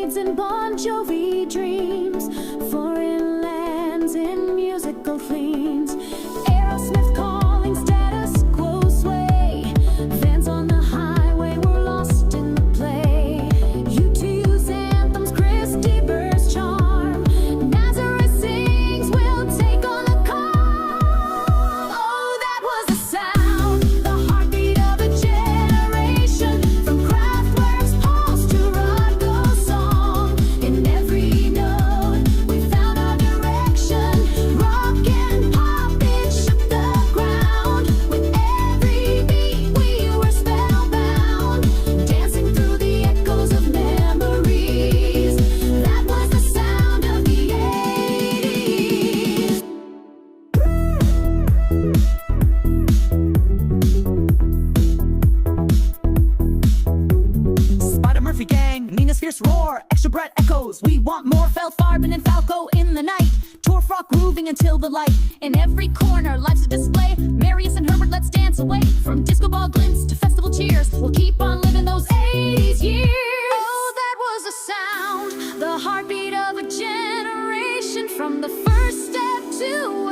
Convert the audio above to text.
arcades and Bon Jovi dreams, foreign lands in musical themes. Aerosmith calling, status quo sway. Vans on the highway were lost in the play. U2's anthems, Christy Burr's charm. Nazareth sings, we'll take on the call. Oh, that was the sound, the heartbeat of a generation. From Kraftwerk's pulse to Rodgo's song. In every note, we found our direction. Rock and pop, it shook the ground. With every beat, we were spellbound. Dancing through the echoes of memories. That was the sound of the 80's. Spider-Murphy gang, Nina's fierce roar, extra Brett echoes. We want more, Feldfarben and Falco in the night. Torfrock grooving until the light. In every corner, life's a display. Marius and Herbert, let's dance away. From disco ball glints to festival cheers, we'll keep on living those 80's years. Oh, that was a sound, the heartbeat of a generation. From the first step to